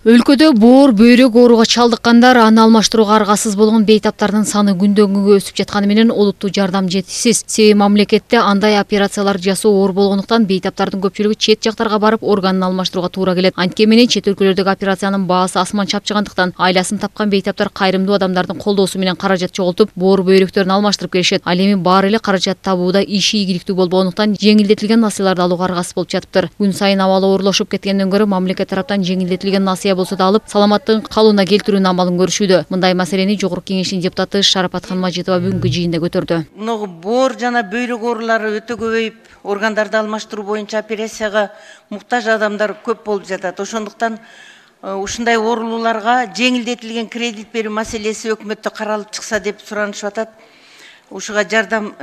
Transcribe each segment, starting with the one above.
Өлкөдө боор, бөйрөк ооруга чалдыккандар, аны алмаштырууга аргасыз болгон бейтаптардын саны күндөн күнгө өсүп жатканы менен олуттуу жардам жетишсиз. Себеби мамлекетте андай операциялар жасоо оор болгондуктан бейтаптардын көпчүлүгү чет жактарга барып органын алмаштырууга туура келет. Антке менен чет өлкөлөрдөгү операциянын баасы асман чапчыгандыктан айласын тапкан бейтаптар кайрымдуу адамдардын колдоосу менен каражат чогултуп, боор, бөйрөктөрүн алмаштырып келишет. Ал эми баары эле каражат табууда иши ийгиликтүү болбогондуктан жеңилдетилген насыяларды алууга аргасыз болуп жатыптыр. Күн сайын абалы оорлошуп кеткенден көрө мамлекет тараптан жеңилдетилген насыя болсо да алып, саламаттыгын калыбына келтирүүнүн амалын көрүшүүдө. Мындай маселени Жогорку Кеңештин депутаты Шарапатхан Мажитова бүгүнкү жыйында көтөрдү. Мына боор жана бөйрөк оорулары өтө көбөйүп, органдарды алмаштыруу боюнча операцияга муктаж адамдар көп болуп жатат. Ошондуктан ушундай оорулууларга жеңилдетилген кредит берүү маселеси өкмөттө каралып чыкса деп суранышып атат. Ушуга жардам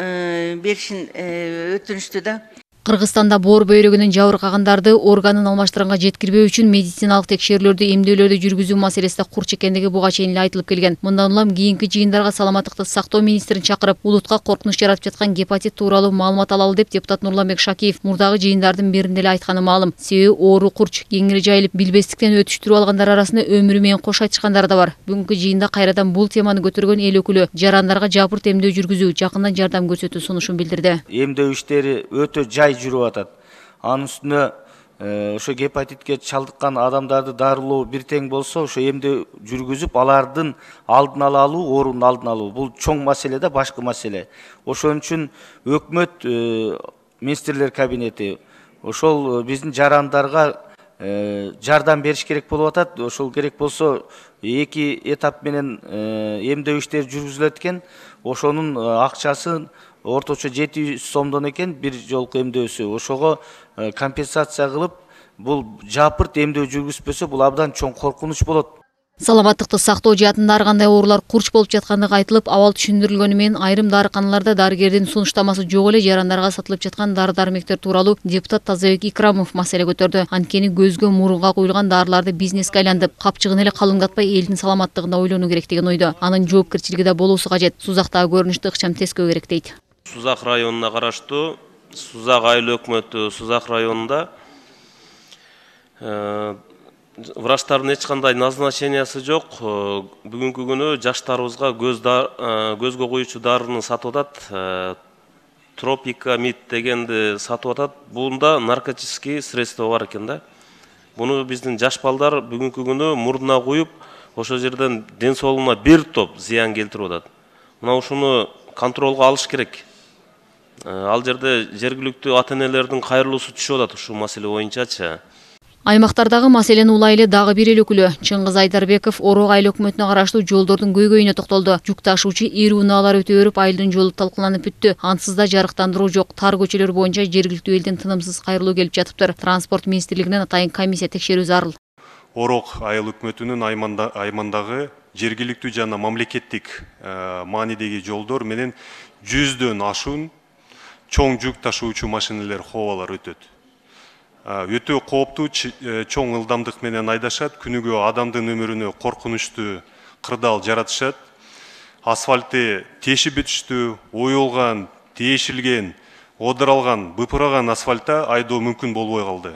беришин өтүнүштү да. Кыргызстанда боор бөйрөгүнүн жабыркагандарды органын алмаштырганга жеткирбөө үчүн медициналык текшерүүлөрдү, эмдөөлөрдү жүргүзүү маселеси курч экендиги буга чейин эле айтылып келген. Мындан улам кийинки жыйындарга саламаттыкты сактоо министрин чакырып, улутка коркунуч жаратып жаткан гепатит тууралуу маалымат алалы деп депутат Нурламбек Шакиев мурдагы жыйындардын биринде эле айтканы маалым. Себеби оору курч кеңири жайылып, билбестиктен өтүштүрүп алгандар арасында өмүрү менен кош айтышкандар да бар. Бүгүнкү жыйында кайрадан бул теманы көтөргөн эл өкүлү жарандарга жапырт эмдөө жүргүзүү, жакындан жардам көрсөтүү сунушун билдирди. Эмдөө иштери өтө жай жүрүп атат. Анын үстүнө ошо гепатитке чалдыккан адамдарды дарылоо бир тең болсо, ошо эмдөө жүргүзүп, алардын алдын алуу, оорунун алдын алуу бул чоң маселе да, башкы маселе. Ошон үчүн өкмөт, министрлер кабинети ошол биздин жарандарга жардам бериш керек болуп атат. Ошол керек болсо эки этап менен эмдөө иштери жүргүзүлөт экен. Ошонун акчасы орточо 700 сомдон экен бир жолку эмдөөсү. Ошого компенсация кылып, бул жапырт эмдөө жүргүзбөсө, бул абдан чоң коркунуч болот. Саламаттыкты сактоо жаатында ар кандай оорулар курч болуп жаткандыгы айтылып, абал түшүндүрүлгөнү менен айрым дарыканаларда дарыгердин сунуштамасы жок эле жарандарга сатылып жаткан дары-дармектер тууралуу депутат Тазабек Икрамов маселе көтөрдү. Анткени көзгө мурунга куюлган дарыларды бизнеске айлантып, капчыгын эле калыңдатпай элдин саламаттыгында ойлонуу керек деген ойдо. Анын жоопкерчилиги да болуусу кажет. Сузактагы көрүнүштү ыкчам тескөө керек дейт. Сузак районуна караштуу Сузак айыл өкмөтү Сузак районунда врачтардын эч кандай назначениясы жок. Бүгүнкү күнү жаштарыбызга көзгө куюучу дарыны сатып атат. Тропикамид дегенди сатып атат. Бунда наркотический средства бар экен да. Буну биздин жаш балдар бүгүнкү күнү мурдуна куюп, ошол жерден ден соолугуна бир топ зыян келтирип атат. Мына ушуну контролго алыш керек. Ал жерде жергиликтүү ата-энелердин кайрылуусу түшүп атат ушул маселе боюнчачы. Аймактардагы маселени улай эле дагы бир эл өкүлү Чыңгыз Айдарбеков Орок айыл өкмөтүнө караштуу жолдордун көйгөйүнө токтолду. Жүк ташуучу ири унаалар өтө берип, айылдын жолу талкаланып бүттү. Ансыз да жарыктандыруу жок. Тар көчөлөр боюнча жергиликтүү элдин тынымсыз кайрылуу келип жатыптыр. Транспорт министрлигинен атайын комиссия текшерүү зарыл. Орок айыл өкмөтүнүн аймандагы жергиликтүү жана мамлекеттик маанидеги жолдор менен 100дөн ашуун чоң жүк ташуучу машиналар, ховалар өтөт. Өтө кооптуу чоң ылдамдык менен айдашат, күнүгө адамдын өмүрүнө коркунучтуу кырдаал жаратышат. Асфальтты тешип бүтүштүү, оюлган, тешилген, одуралган, быпыраган асфальтта айдоо мүмкүн болбой калды.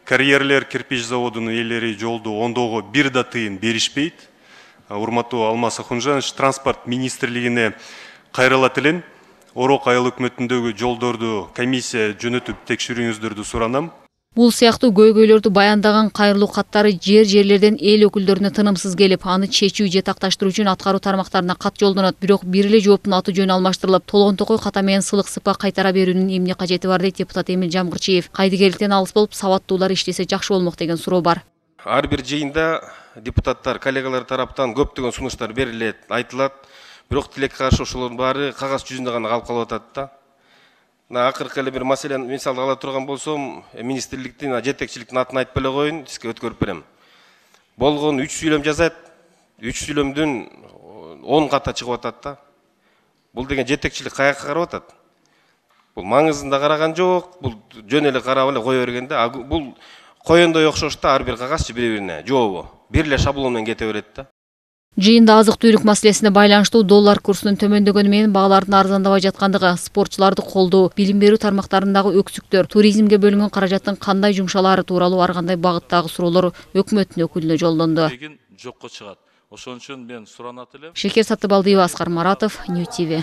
Карьерлер кирпич заводунун ээлери жолду оңдоого бир да тыйын беришпейт. Урматтуу Алмаз Ахунжанович, транспорт министрлигине кайрылат элем. Орок айыл өкмөтүндөгү жолдорду комиссия жөнөтүп текшерүүңүздөрдү суранам. Бул сыяктуу көйгөйлөрдү баяндаган кайрылуу каттары жерлерден эл өкүлдөрүнө тынымсыз келип, аны чечүү же такташтыруу үчүн аткаруу тармактарына кат жолдонот. Бирок бир эле жооптун аты жөнү алмаштырылып, толгон токой ката менен сылык сыпа кайтара берүүнүн эмне кажети бар дейт депутат Эмил Жамгырчиев. Кайдыгерликтен алыс болуп, сабаттуулар иштесе жакшы болмок деген суроо бар. Ар бир жыйында депутаттар, коллегалар тараптан көптөгөн сунуштар берилет, айтылат. Бирок тилекке каршы ошолордун баары кагаз жүзүндө гана калып атат да. Акыркы эле бир маселени мисал ала турган болсом, министрликтин, жетекчиликтин атын айтпай эле коеюн, сизге өткөрүп берем. Болгон 3 сүйлөм жазат, 3 сүйлөмдүн 10 ката чыгып атат да. Бул деген жетекчилик каяка карап атат? Бул маңызында караган жок, бул жөн эле карап эле кое берген да. Бул коендой окшош да, ар бир кагаз бири-бирине жообу. Бир эле шаблон менен кете берет да. Жыйында азык-түлүк маселесине байланыштуу доллар курсунун төмөндөгөнү менен баалардын арзандабай жаткандыгы, спортчуларды колдоо, билим берүү тармактарындагы өксүктөр, туризмге бөлүнгөн каражаттын кандай жумшалаары тууралуу ар кандай багыттагы суроолор өкмөттүн өкүлүнө жолдонду. Жокко чыгат. Ошон үчүн мен суранат элем. Шекер Саттыбалдиева, Аскар Маратов, Нью ТВ.